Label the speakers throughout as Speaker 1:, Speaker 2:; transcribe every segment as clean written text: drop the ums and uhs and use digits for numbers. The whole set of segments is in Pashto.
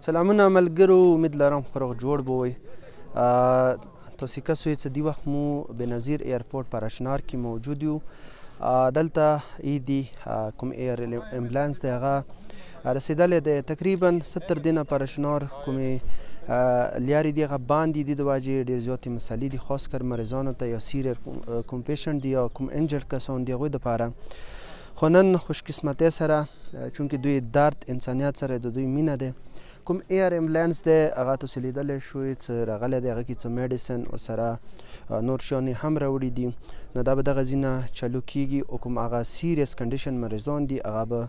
Speaker 1: سلامونه ملګرو، امید لرم ښه روغ جوړ به وئ. تاسې کس وئ څه دي وخت مو بېنظیر ایرپورټ په اشنار کې موجود یو. دلته ایدي کوم ایر امبولانس دی هغه رسېدلی دی تقریبا 70 دینه پر اشنار کومې لیارې دي هغه باندې دي د واجې ډېر زیاتې مسلې دي خاص کر مریضانو ته یا سیریر کوم پیشنټ دي یا کوم انجرډ کسان دي هغوی دپاره. خو نن خوشقسمتۍ سره چونکې دوی درد انسانیت سره د دوی مینه دی کوم ایر امبولانس دی هغه تاسې لیدلی شوئ څه راغلی دی هغه کې څه میډیسن ورسره نور شیان یې هم راوړي دي. نو دا به دغه ځینه چالو کېږي او کوم هغه سیریس کنډیشن مریضان دي هغه به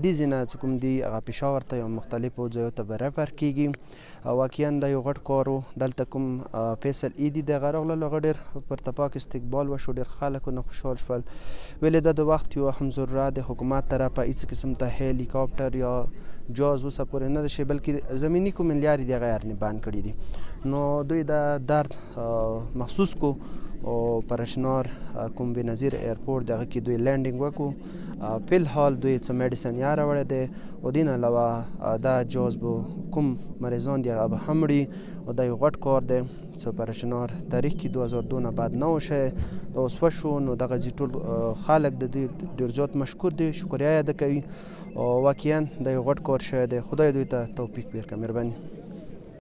Speaker 1: دې ځینه چې کوم دي هغه پېښور ته یا مختلفو ځایو ته به ریفر کېږي. واقعا دا یو غټ کار و. دلته کوم فیصل ایدي دی هغه راغلل، هغه ډېر پرتپاک استقبال وشو، ډېر خلک ورنه خوشحال شول. ویل یې دا د وخت یو اهم ضرورت د حکومت طرفه هېڅ قسم ته هلیکاپټر یا جاز اوسه پورې نه ده شي بلکې زمیني کومې لارې دي هغه یې بند کړي دي. نو دوی د درد محسوس کو او پر اشنار کوم بېنظیر ایرپورټ د هغه کې دوی لینډینګ وکړو. فی الحال دوی څه میډیسن یا راوړی دی او دې نه علاوه دا جاز به کوم مریضان دي هغه به هم وړي او دا یو غټ کار دی څه پر اشنار تاریخ کې 2002 نه بعد نه و شوی. دا اوس وشو نو دغه ټول خلک د دې ډېر زیات مشکور دي، شکریه یې ادا کوي او واقعا دا یو غټ کار شوی دی. خدای دوی ته توفیق ورکړي. مهرباني.